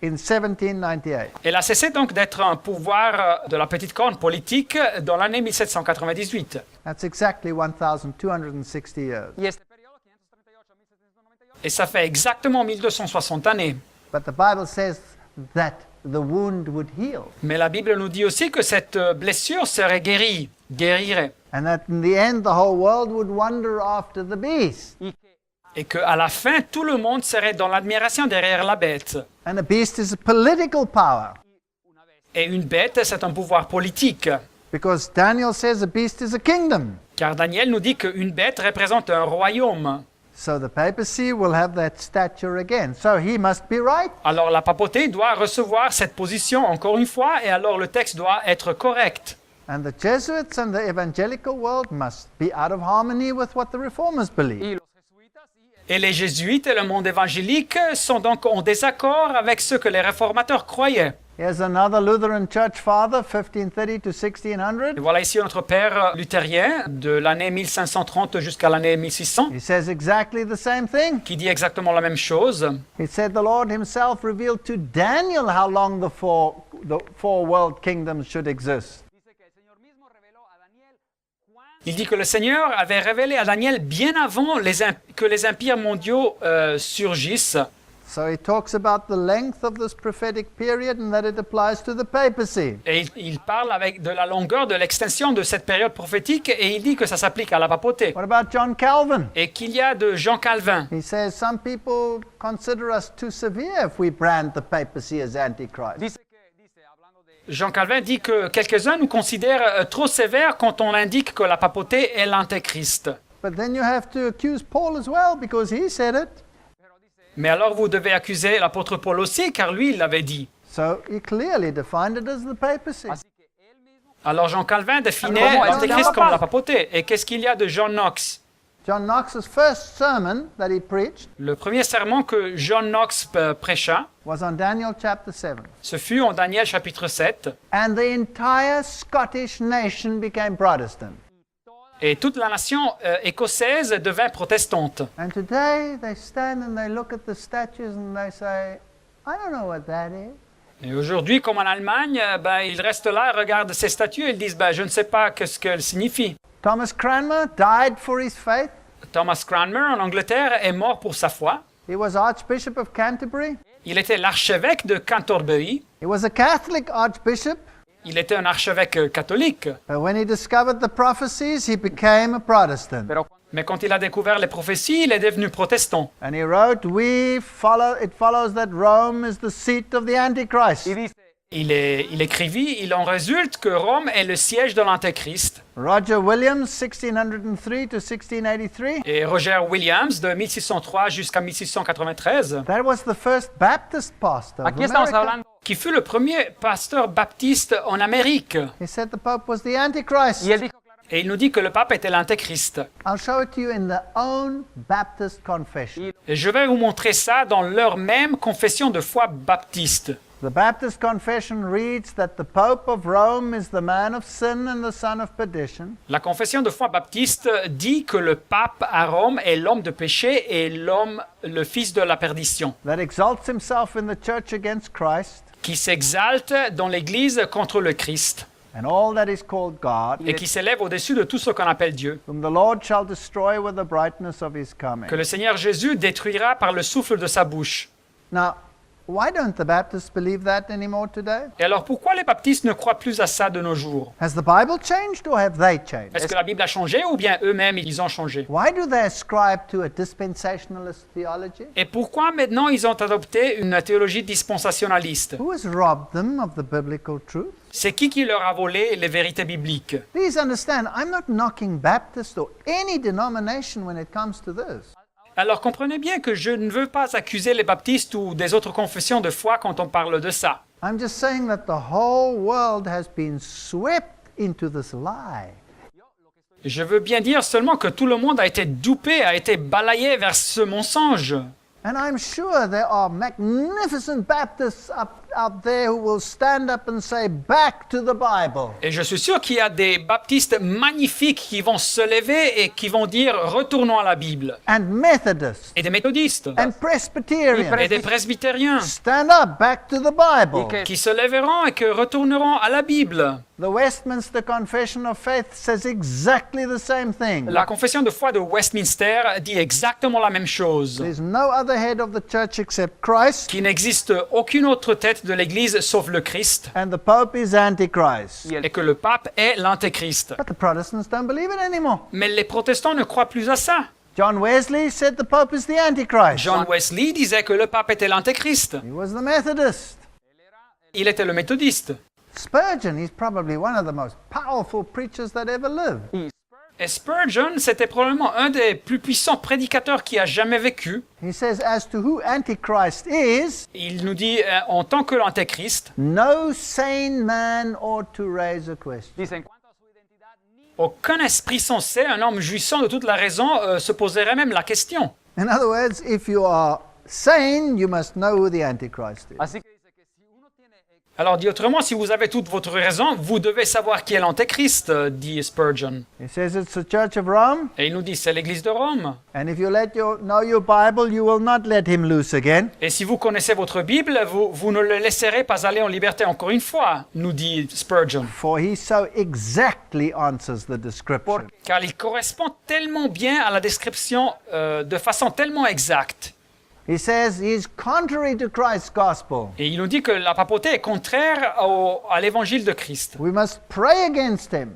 in 1798. Elle a cessé donc d'être un pouvoir de la petite corne politique dans l'année 1798. That's exactly 1,260 years. y este periodo 538 Et ça fait exactement 1260 années. But the Bible says that the wound would heal. Mais la Bible nous dit aussi que cette blessure serait guérie, guérirait. And that in the end, the whole world would wonder after the beast. Et qu'à la fin, tout le monde serait dans l'admiration derrière la bête. And the beast is a political power. Et une bête, c'est un pouvoir politique. Because Daniel says a beast is a kingdom. Car Daniel nous dit qu'une bête représente un royaume. So the papacy will have that stature again. So he must be right. Alors la papauté doit recevoir cette position encore une fois, et alors le texte doit être correct. And the Jesuits and the evangelical world must be out of harmony with what the reformers believe. y los jesuitas y Et les jésuites et le monde évangélique sont donc en désaccord avec ce que les réformateurs croyaient. Here's another Lutheran church father, 1530 to Et 1600. voilà ici notre père luthérien de l'année 1530 jusqu'à l'année 1600 He says exactly the same thing. qui dit exactement la même chose. He said the Lord himself revealed to Daniel how long the four world kingdoms should exist. dice que el Señor mismo reveló a Daniel Il dit que le Seigneur avait révélé à Daniel bien avant que les empires mondiaux surgissent So he talks about the length of this prophetic period and that it applies to the papacy. Et il parle avec de la longueur, de l'extension de cette période prophétique et il dit que ça s'applique à la papauté. What about John Calvin? Et qu'il y a de Jean Calvin. He says some people consider us too severe if we brand the papacy as Antichrist. Dice, hablando de... Jean Calvin dit que quelques-uns nous considèrent trop sévères quand on indique que la papauté est l'antéchrist. But then you have to accuse Paul as well because he said it. Mais alors vous devez accuser l'apôtre Paul aussi, car lui, il l'avait dit. So he clearly defined it as the papacy. Así que él mismo... Alors Jean Calvin définit Alors, comment l'antéchrist est-ce comme qu'il la papauté. Et qu'est-ce qu'il y a de John Knox? John Knox's first sermon that he preached Le premier sermon que John Knox prêcha, was on Daniel chapter 7. ce fut en Daniel chapitre 7. And the entire Scottish nation became Protestant. Et toute la nation écossaise devint protestante. And today they stand and they look at the statues and they say, I don't know what that is. Et aujourd'hui, comme en Allemagne, ils restent là, regardent ces statues et ils disent je ne sais pas ce qu'elles signifient. Thomas Cranmer died for his faith. Thomas Cranmer en Angleterre est mort pour sa foi. He was Archbishop of Canterbury. Il était l'archevêque de Canterbury. He was a Catholic archbishop. Il était un archevêque catholique. But when he discovered the prophecies, he became a Protestant. Pero Mais quand il a découvert les prophéties, il est devenu protestant. And he wrote, it follows that Rome is the seat of the Antichrist. y dice, Il écrivit, il en résulte que Rome est le siège de l'Antéchrist. Roger Williams, 1603 to 1683. Et Roger Williams, de 1603 jusqu'à 1693, That was the first Baptist pastor of aquí estamos America. hablando... qui fut le premier pasteur baptiste en Amérique. He said the Pope was the Antichrist. Y él dijo claramente... Et il nous dit que le pape était l'Antéchrist. I'll show it to you in their own Baptist confession. Et je vais vous montrer ça dans leur même confession de foi baptiste. The Baptist confession reads that the Pope of Rome is the man of sin and the son of perdition. La confession de foi baptiste dit que le pape à Rome est l'homme de péché et le fils de la perdition, That exalts himself in the church against Christ qui s'exalte dans l'Église contre le Christ and all that is called God, et qui s'élève au-dessus de tout ce qu'on appelle Dieu, whom the Lord shall destroy with the brightness of his coming. que le Seigneur Jésus détruira par le souffle de sa bouche. Now, why don't the Baptists believe that anymore today? Et alors pourquoi les baptistes ne croient plus à ça de nos jours? Has the Bible changed or have they changed? Est-ce que la Bible a changé ou bien eux-mêmes ils ont changé? Why do they ascribe to a dispensationalist theology? Et pourquoi maintenant ils ont adopté une théologie dispensationaliste? Who has robbed them of the biblical truth? C'est qui leur a volé les vérités bibliques? Please understand, I'm not knocking Baptist or any denomination when it comes to this. Alors comprenez bien que je ne veux pas accuser les baptistes ou des autres confessions de foi quand on parle de ça. I'm just saying that the whole world has been swept into this lie. Je veux bien dire seulement que tout le monde a été dupé, a été balayé vers ce mensonge. And I'm sure there are magnificent Baptists out there who will stand up and say, back to the Bible. Et je suis sûr qu'il y a des baptistes magnifiques qui vont se lever et qui vont dire retournons à la Bible. And Methodists Et des méthodistes and Presbyterians. et des presbytériens Stand up, back to the Bible. Y que qui se lèveront et qui retourneront à la Bible. The Westminster Confession of Faith says exactly the same thing. La confession de foi de Westminster dit exactement la même chose. There's no other head of the church except Christ, Qu'il n'existe aucune autre tête de l'Église sauf le Christ and the Pope is Antichrist. y el et que le pape est l'Antéchrist. But the Protestants don't believe it anymore. Mais les protestants ne croient plus à ça. John Wesley said the Pope is the Antichrist. John Wesley disait que le pape était l'Antéchrist. He was the Methodist. Il était le méthodiste. Spurgeon, he's probably one of the most powerful preachers that ever lived. Et Spurgeon, c'était probablement un des plus puissants prédicateurs qui a jamais vécu. He says, as to who Antichrist is, Il nous dit, en tant que l'Antéchrist, no sane man ought to raise a question. dice, en cuanto a su identidad, ni aucun esprit sensé, un homme jouissant de toute la raison, se poserait même la question. In other words, if you are sane, you must know who the Antichrist is. así que dice que si uno tiene Alors, dit autrement, si vous avez toute votre raison, vous devez savoir qui est l'Antéchrist, dit Spurgeon. He says it's the Church of Rome, Et il nous dit, c'est l'Église de Rome. and if you know your Bible, you will not let him loose again. Et si vous connaissez votre Bible, vous ne le laisserez pas aller en liberté encore une fois, nous dit Spurgeon. For he so exactly answers the description. Car il correspond tellement bien à la description de façon tellement exacte. He says he's contrary to Christ's gospel. Et il nous dit que la papauté est contraire à l'évangile de Christ. We must pray against him.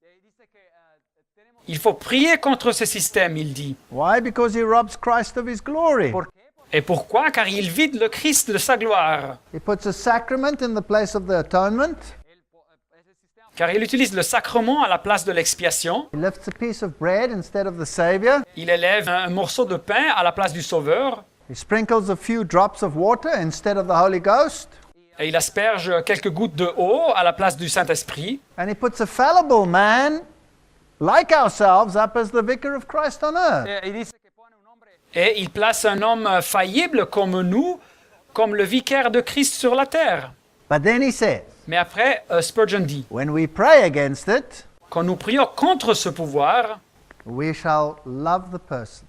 Dice que tenemos... Il faut prier contre ce système, il dit. Why? Because he robs Christ of his glory. ¿Por qué? Et pourquoi? Car il vide le Christ de sa gloire. He puts a sacrament in the place of the atonement. Ese sistema Car il utilise le sacrement à la place de l'expiation. He lifts a piece of bread instead of the Savior. Il élève un morceau de pain à la place du Sauveur. He sprinkles a few drops of water instead of the Holy Ghost. Et il asperge quelques gouttes de eau à la place du Saint-Esprit. And he puts a fallible man, like ourselves, up as the vicar of Christ on earth. y dice que pone un hombre Et il place un homme faillible comme nous, comme le vicaire de Christ sur la terre. But then he says, Mais après, Spurgeon dit, when we pray against it, quand nous prions contre ce pouvoir, we shall love the person.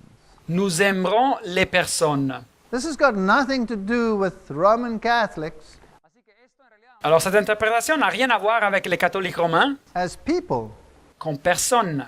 nous aimerons les personnes. This has got nothing to do with Roman Catholics así que esto en realidad Alors cette interprétation n'a rien à voir avec les catholiques romains as people. comme personne.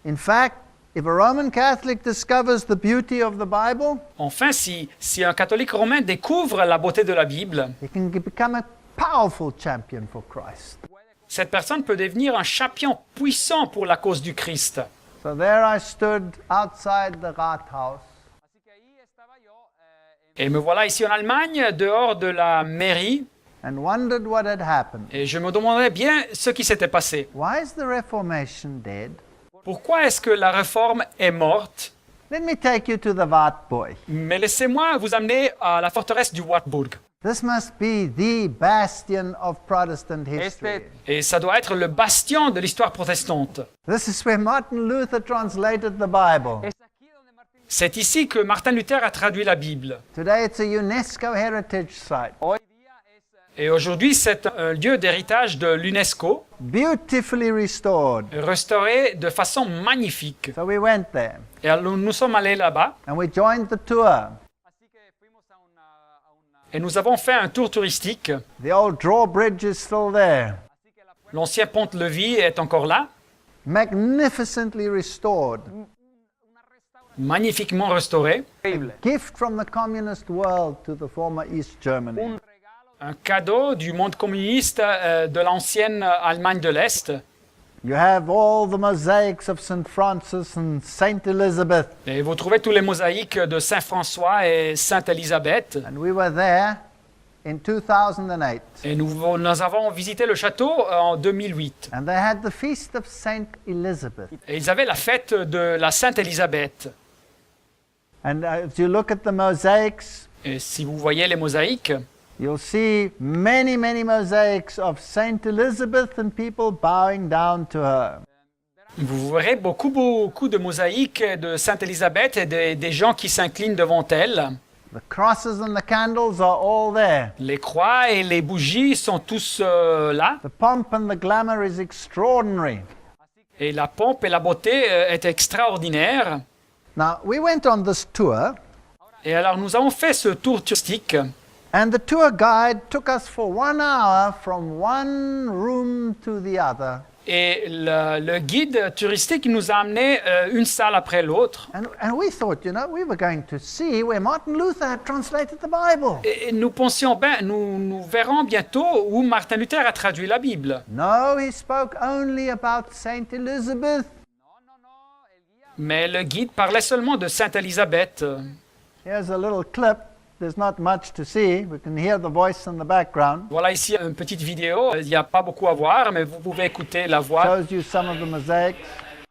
In fact, if a Roman Catholic discovers the beauty of the Bible, Enfin, si un catholique romain découvre la beauté de la Bible, he can become a powerful champion for Christ. cette personne peut devenir un champion puissant pour la cause du Christ. So there I stood outside the Rathaus, así que ahí estaba yo en Et me voilà ici en Allemagne, dehors de la mairie, and wondered what had happened. et je me demandais bien ce qui s'était passé. Why is the Reformation dead? Pourquoi est-ce que la réforme est morte? Let me take you to the Wartburg. Mais laissez-moi vous amener à la forteresse du Wartburg. This must be the bastion of Protestant history. Et ça doit être le bastion de l'histoire protestante. This is where Martin Luther translated the Bible. es aquí donde Martín C'est ici que Martin Luther a traduit la Bible. Today it's a UNESCO heritage site, hoy día es Et aujourd'hui, c'est un lieu d'héritage de l'UNESCO, beautifully restored. restauré de façon magnifique. So we went there Et alors, nous sommes allés là-bas and we joined the tour. así que fuimos a una et nous avons fait un tour touristique. The old drawbridge is still there, así que la puerta L'ancien pont-levis est encore là, magnificently restored. una restauración magnifiquement restauré. increíble, Gift from the communist world to the former East Germany. un regalo Un cadeau du monde communiste de l'ancienne Allemagne de l'Est. You have all the mosaics of St. Francis and St. Elizabeth. Et vous trouvez tous les mosaïques de Saint François et Sainte Élisabeth. And we were there in 2008. Et nous avons visité le château en 2008. And they had the feast of St. Elizabeth. Et ils avaient la fête de la Sainte Élisabeth. And if you look at the mosaics, Et si vous voyez les mosaïques, you'll see many, many mosaics of St. Elizabeth and people bowing down to her. vous verrez beaucoup de mosaïques de Sainte Élisabeth et des gens qui s'inclinent devant elle. The crosses and the candles are all there. Les croix et les bougies sont tous là. The pomp and the glamour is extraordinary. Et la pompe et la beauté est extraordinaire. Now, we went on this tour, Et alors nous avons fait ce tour touristique. and the tour guide took us for 1 hour from one room to the other. Et le guide touristique nous a amené une salle après l'autre. And we thought, we were going to see where Martin Luther had translated the Bible. Et nous pensions, nous verrons bientôt où Martin Luther a traduit la Bible. No, he spoke only about Saint Elizabeth. el guía Mais le guide parlait seulement de Sainte Élisabeth. Here's a little clip. There's not much to see. We can hear the voice in the background. Voilà ici une petite vidéo. Il n'y a pas beaucoup à voir, mais vous pouvez écouter la voix Shows you some of the mosaics.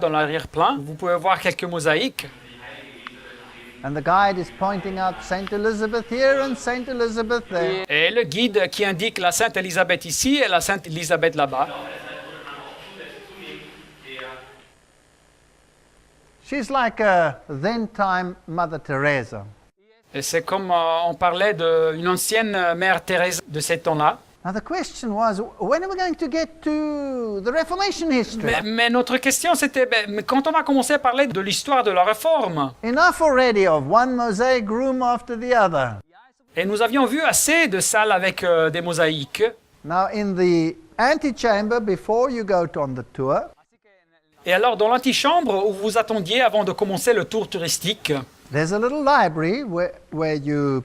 dans l'arrière-plan. Vous pouvez voir quelques mosaïques. And the guide is pointing out Saint Elizabeth here and Saint Elizabeth there. Et le guide qui indique la Sainte Élisabeth ici et la Sainte Élisabeth là-bas. She's like a then-time Mother Teresa. Et c'est comme on parlait d'une ancienne mère Thérèse de ces temps-là. Now the question was, when are we going to get to the Reformation history? Mais notre question c'était, mais quand on va commencer à parler de l'histoire de la Réforme, Enough already of one mosaic room after the other. et nous avions vu assez de salles avec des mosaïques. Now in the antechamber before you go on the tour, Et alors dans l'antichambre où vous attendiez avant de commencer le tour touristique, There's a little library where you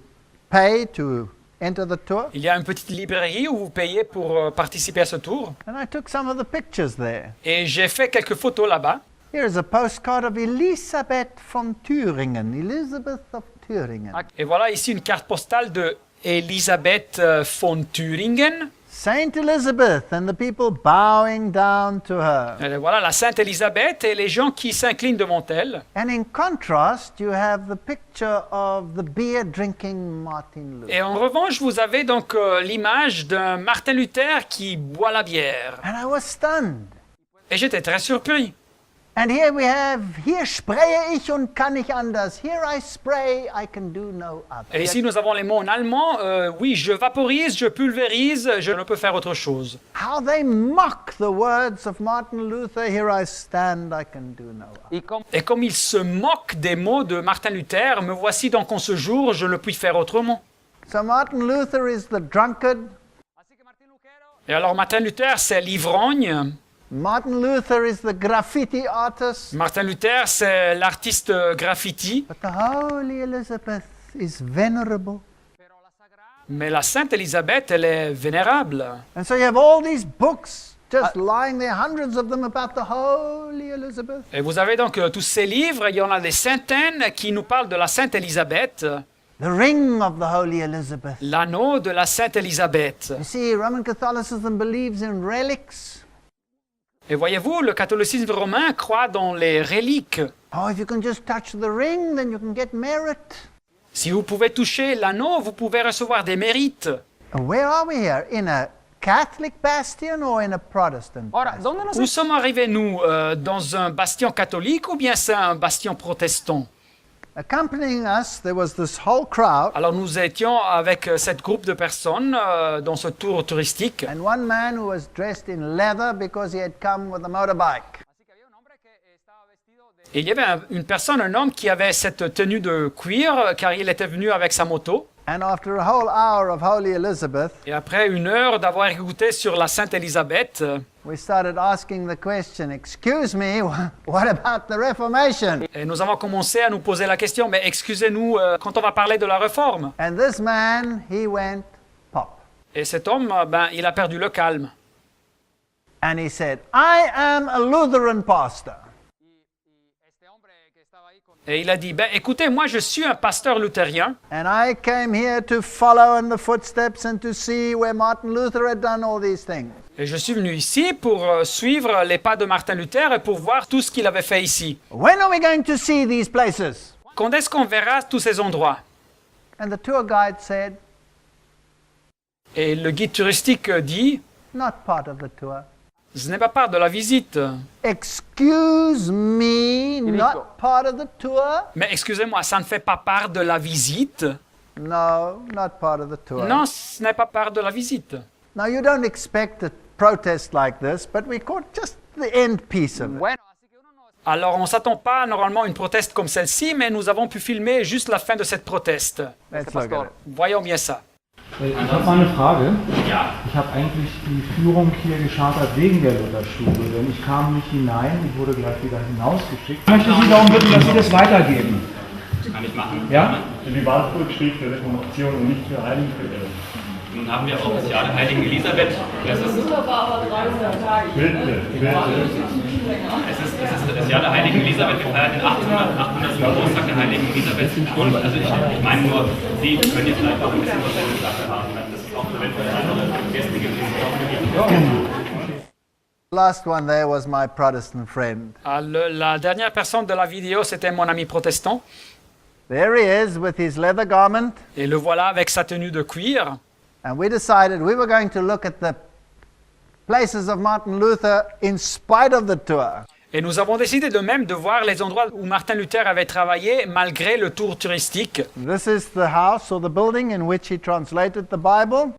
pay to enter the tour. Il y a une petite librairie où vous payez pour participer à ce tour. And I took some of the pictures there. Et j'ai fait quelques photos là-bas. Here is a postcard of Elisabeth von Thüringen, Elizabeth of Thüringen. Et voilà ici une carte postale de Elisabeth von Thüringen. Saint Elizabeth and the people bowing down to her. Et voilà la Sainte Élisabeth et les gens qui s'inclinent devant elle. And in contrast, you have the picture of the beer drinking Martin Luther. Et en revanche, vous avez donc l'image d'un Martin Luther qui boit la bière. And I was stunned. Et j'étais très surpris. And here we have, hier spreche ich und kann nicht anders. Here I spray, I can do no other. Et ici, nous avons les mots en allemand. Oui, je vaporise, je pulvérise, je ne peux faire autre chose. How they mock the words of Martin Luther. Here I stand, I can do no other. Y como Et comme ils se moquent des mots de Martin Luther, me voici donc en ce jour, je ne puis faire autrement. So Martin Luther is the drunkard. así que Martín Lutero Et alors, Martin Luther, c'est l'ivrogne. Martin Luther is the graffiti artist. Martin Luther, c'est l'artiste graffiti. But the Holy Elizabeth is venerable. pero la sagrada Mais la Sainte Élisabeth, elle est vénérable. And so you have all these books just lying there, hundreds of them about the Holy Elizabeth. Et vous avez donc tous ces livres, il y en a des centaines qui nous parlent de la Sainte Élisabeth, The ring of the Holy Elizabeth. l'anneau de la Sainte Élisabeth. You see, Roman Catholicism believes in relics. Et voyez-vous, le catholicisme romain croit dans les reliques. Oh, if you can just touch the ring, then you can get merit. Si vous pouvez toucher l'anneau, vous pouvez recevoir des mérites. And where are we here? In a Catholic bastion or in a Protestant ahora bastion? dónde nos Où sommes arrivés, nous, dans un bastion catholique ou bien c'est un bastion protestant? Accompanying us, there was this whole crowd, Alors nous étions avec cette groupe de personnes dans ce tour touristique. and one man who was dressed in leather because he had come with a motorbike. así que había un hombre que estaba vestido de Et il y avait une personne, un homme qui avait cette tenue de cuir car il était venu avec sa moto. And after a whole hour of Holy Elizabeth, Et après une heure d'avoir écouté sur la Sainte Élisabeth, we started asking the question, excuse me, what about the Reformation? et nous avons commencé à nous poser la question, mais excusez-nous, quand on va parler de la réforme. And this man, he went pop. Et cet homme, ben, il a perdu le calme. And he said, I am a Lutheran pastor. y este hombre que estaba ahí con Et il a dit, ben, écoutez, moi je suis un pasteur luthérien, And I came here to follow in the footsteps and to see where Martin Luther had done all these things. et je suis venu ici pour suivre les pas de Martin Luther et pour voir tout ce qu'il avait fait ici. When are we going to see these places? Quand est-ce qu'on verra tous ces endroits? And the tour guide said, Et le guide touristique dit, not part of the tour. ce n'est pas part de la visite. Excuse me, not part of the tour? Mais excusez-moi, ça ne fait pas part de la visite? No, not part of the tour. Non, ce n'est pas part de la visite. Now you don't expect a protest like this, but we caught just the end piece of it. bueno así que uno no Alors, on ne s'attend pas normalement à une proteste comme celle-ci, mais nous avons pu filmer juste la fin de cette proteste. Let's look at it. Voyons bien ça. Ich habe mal eine Frage. Ja. Ich habe eigentlich die Führung hier geschartert wegen der Lutherstube, denn ich kam nicht hinein, ich wurde gleich wieder hinausgeschickt. Ich möchte Sie darum bitten, dass Sie das weitergeben. Das kann ich machen. Ja? Denn die Wahlburg steht für Reformation und nicht für Heiligenverehrung. Nun haben wir auch das Jahr der Heiligen Elisabeth. Das ist, Bitte, bitte. es ist das Jahr der Heiligen Elisabeth. Wir feiern den 800. Geburtstag der Heiligen Elisabeth. Und also ich meine nur, Sie können jetzt vielleicht auch ein bisschen was zur Sache haben. Das ist auch wenn für andere Gäste gibt. Last one there was my Protestant friend. Ah, la dernière personne de la vidéo, c'était mon ami protestant. There he is with his leather garment, Et le voilà avec sa tenue de cuir. and we decided we were going to look at the places of Martin Luther in spite of the tour. Et nous avons décidé de même de voir les endroits où Martin Luther avait travaillé malgré le tour touristique. This is the house or the building in which he translated the Bible.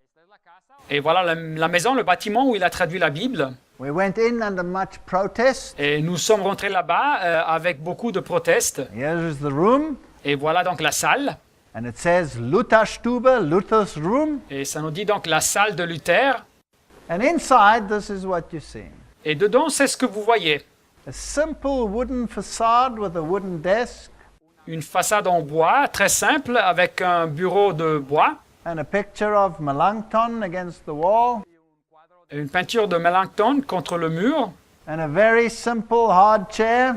Et voilà la maison, le bâtiment où il a traduit la Bible. We went in under much protest. Et nous sommes rentrés là-bas avec beaucoup de protestes. Here is the room, Et voilà donc la salle. and it says Lutherstube, Luther's room. Et ça nous dit donc la salle de Luther. And inside, this is what you see. Et dedans, c'est ce que vous voyez. A simple wooden facade with a wooden desk. une façade en bois très simple avec un bureau de bois, and a picture of Melanchthon against the wall, une peinture de Melanchthon contre le mur, and a very simple hard chair.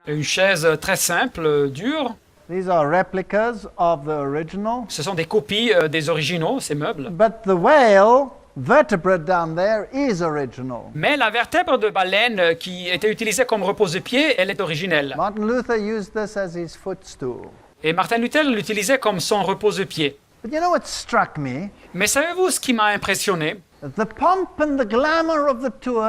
une chaise très simple, dure. These are replicas of the original. Ce sont des copies des originaux, ces meubles. But the whale vertebrate down there is original. Mais la vertèbre de baleine qui était utilisée comme repose-pied, elle est originelle. Martin Luther used this as his footstool. Et Martin Luther l'utilisait comme son repose-pied. But you know what struck me? Mais savez-vous ce qui m'a impressionné? The pomp and the glamour of the tour,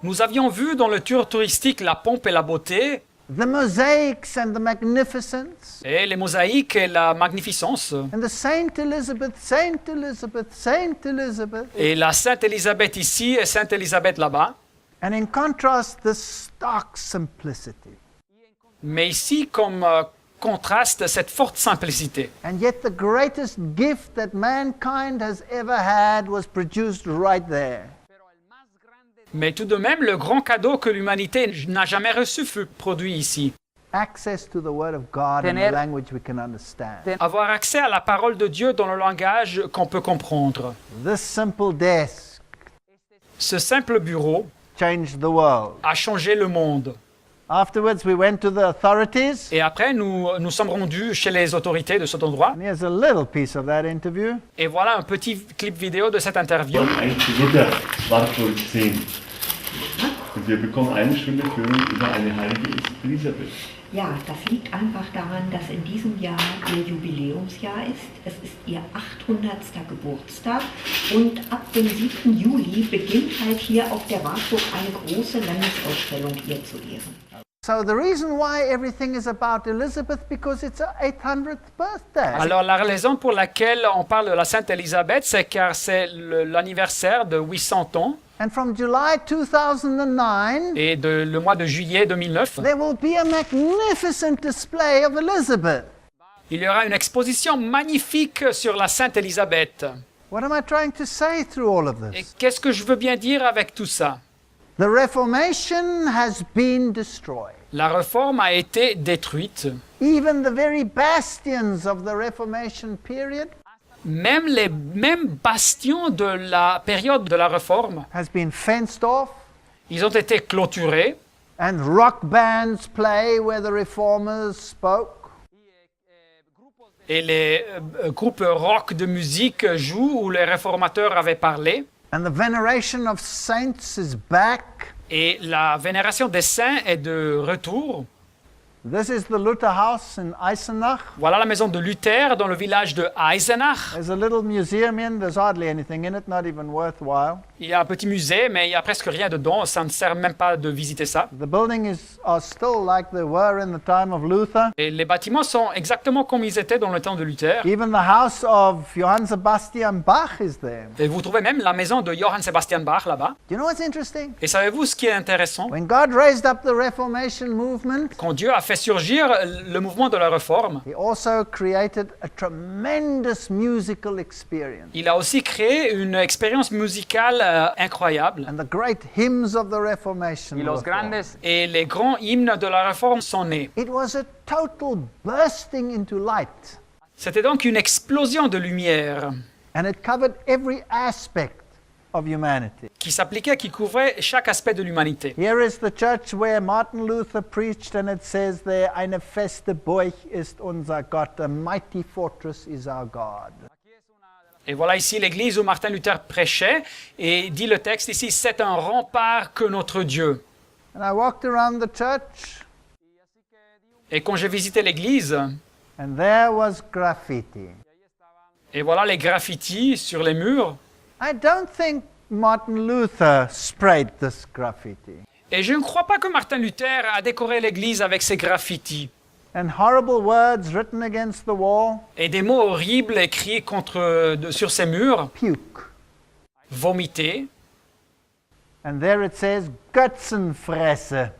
Nous avions vu dans le tour touristique la pompe et la beauté, the mosaics and the magnificence, et les mosaïques et la magnificence, and the Saint Elizabeth, Saint Elizabeth, Saint Elizabeth. et la Sainte Élisabeth ici et Sainte Élisabeth là-bas. And in contrast, the stark simplicity. Mais ici, comme contraste, cette forte simplicité. And yet the greatest gift that mankind has ever had was produced right there. Mais tout de même, le grand cadeau que l'humanité n'a jamais reçu fut produit ici. Access to the Word of God in a language we can understand. Avoir accès à la parole de Dieu dans le langage qu'on peut comprendre. This simple desk Ce simple bureau changed the world. a changé le monde. Afterwards, we went to the authorities. Et après, nous sommes rendus chez les autorités de cet endroit. And here's a little piece of that interview. Et voilà un petit clip vidéo de cette interview. Und eigentlich Luther war wohl 10. Und wir bekommen eine Stunde Führung über eine heilige Elisabeth. Ja, das liegt einfach daran, dass in diesem Jahr ihr Jubiläumsjahr ist. Es ist ihr 800. Geburtstag und ab dem 7. Juli beginnt halt hier auf der Wartburg eine große Landesausstellung ihr zu Ehren. So the reason why everything is about Elizabeth because it's her 800th birthday. Alors la raison pour laquelle on parle de la Sainte Élisabeth, c'est car c'est l'anniversaire de 800 ans. And from July 2009, Et le mois de juillet 2009, there will be a magnificent display of Elizabeth. il y aura une exposition magnifique sur la Sainte Élisabeth. What am I trying to say through all of Et this? qu'est-ce que je veux bien dire avec tout ça? The Reformation has been destroyed. La réforme a été détruite. Even the very bastions of the Reformation period Même les mêmes bastions de la période de la réforme, has been fenced off, ils ont été clôturés. and rock bands play where the reformers spoke. Et les groupes rock de musique jouent où les réformateurs avaient parlé. And the veneration of saints is back. Et la vénération des saints est de retour. This is the Luther House in Eisenach. Voilà la maison de Luther dans le village de Eisenach. There's a little museum in, there's hardly anything in it, not even worthwhile. Il y a un petit musée, mais il n'y a presque rien dedans. Ça ne sert même pas de visiter ça. The buildings are still like they were in the time of Luther. Et les bâtiments sont exactement comme ils étaient dans le temps de Luther. Even the house of Johann Sebastian Bach is there. Et vous trouvez même la maison de Johann Sebastian Bach là-bas. Do you know what's interesting? Et savez-vous ce qui est intéressant? When God raised up the Reformation movement, Quand Dieu a fait surgir le mouvement de la réforme, He also created a tremendous musical experience. il a aussi créé une expérience musicale incroyable. And the great hymns of the Reformation Y were los formed. grandes Et les grands hymnes de la réforme sont nés. It was a total bursting into light. C'était donc une explosion de lumière And it covered every aspect of humanity. qui s'appliquait, qui couvrait chaque aspect de l'humanité. Here is the church where Martin Luther preached, and it says there, eine feste Burg ist unser Gott, a mighty fortress is our God. Et voilà ici l'église où Martin Luther prêchait, et dit le texte ici, c'est un rempart que notre Dieu. And I walked around the church, Et quand j'ai visité l'église, and there was graffiti. et voilà les graffitis sur les murs, I don't think Martin Luther sprayed this graffiti. et je ne crois pas que Martin Luther a décoré l'église avec ces graffitis. And horrible words written against the wall, Et des mots horribles écrits sur ces murs, puke. vomités. And there it says, Götzenfresse,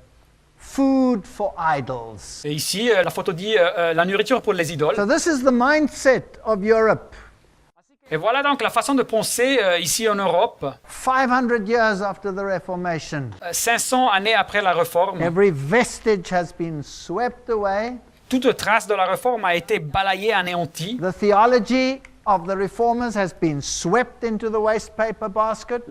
food for idols. Et ici, la photo dit la nourriture pour les idoles. So this is the mindset of Europe. Et voilà donc la façon de penser ici en Europe, 500 years after the Reformation. 500 années après la Réforme. Every vestige has been swept away. Toute trace de la Réforme a été balayée, anéantie. The theology of the reformers has been swept into the waste paper basket.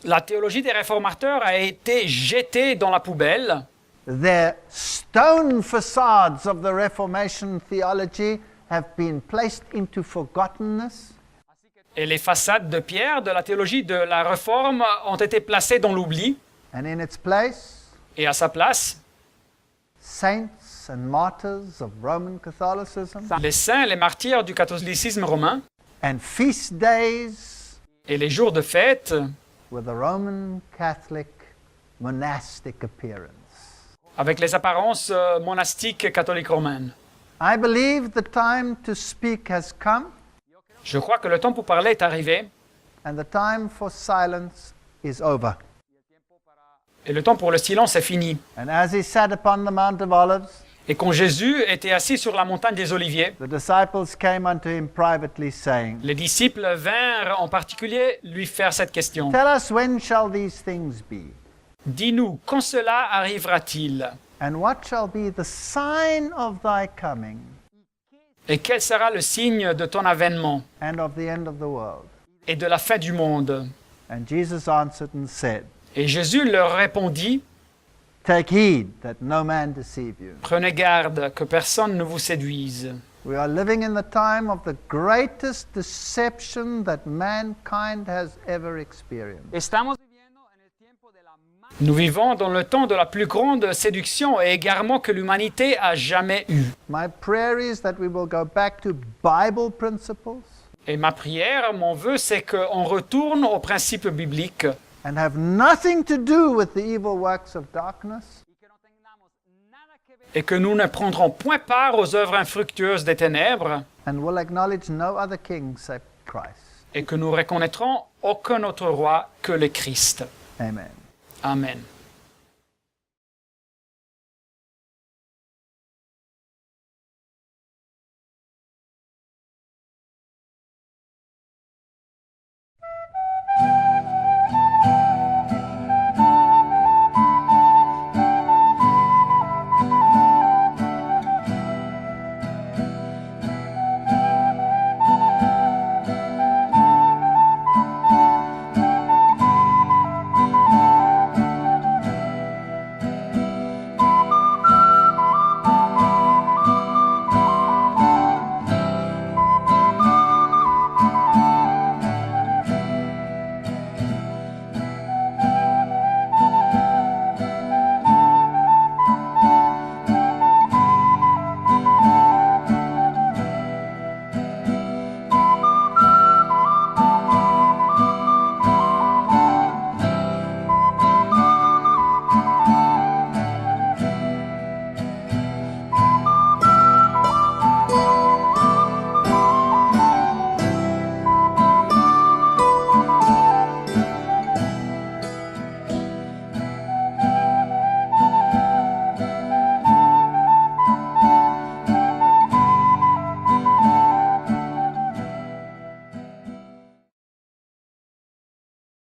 La théologie des réformateurs a été jetée dans la poubelle. The stone facades of the Reformation theology have been placed into forgottenness. Et les façades de pierre de la théologie de la Réforme ont été placées dans l'oubli. And in its place, Et à sa place, saints and martyrs of Roman Catholicism les saints, les martyrs du catholicisme romain and feast days et les jours de fête with a Roman Catholic monastic appearance. avec les apparences monastiques catholiques romaines. I believe the time to speak has come, Je crois que le temps pour parler est arrivé and the time for silence is over. et le temps pour le silence est fini. And as he sat upon the Mount of Olives, Et quand Jésus était assis sur la montagne des Oliviers, the disciples came unto him privately, saying, les disciples vinrent en particulier lui faire cette question. Tell us, when shall these things be? Dis-nous, quand cela arrivera-t-il? And what shall be the sign of thy coming Et quel sera le signe de ton avènement and of the end of the world? et de la fin du monde? And Jesus answered and said, Et Jésus leur répondit, Take heed that no man deceive you. prenez garde que personne ne vous séduise. We are living in the time of the greatest deception that mankind has ever experienced. Estamos viviendo en el tiempo de la más Nous vivons dans le temps de la plus grande séduction et égarement que l'humanité a jamais eu. My prayer is that we will go back to Bible principles Et ma prière, mon vœu, c'est qu'on retourne aux principes bibliques and have nothing to do with the evil works of darkness, y que no tengamos nada que ver et que nous ne prendrons point part aux œuvres infructueuses des ténèbres and will acknowledge no other king save Christ. et que nous reconnaîtrons aucun autre roi que le Christ. Amen. Amen.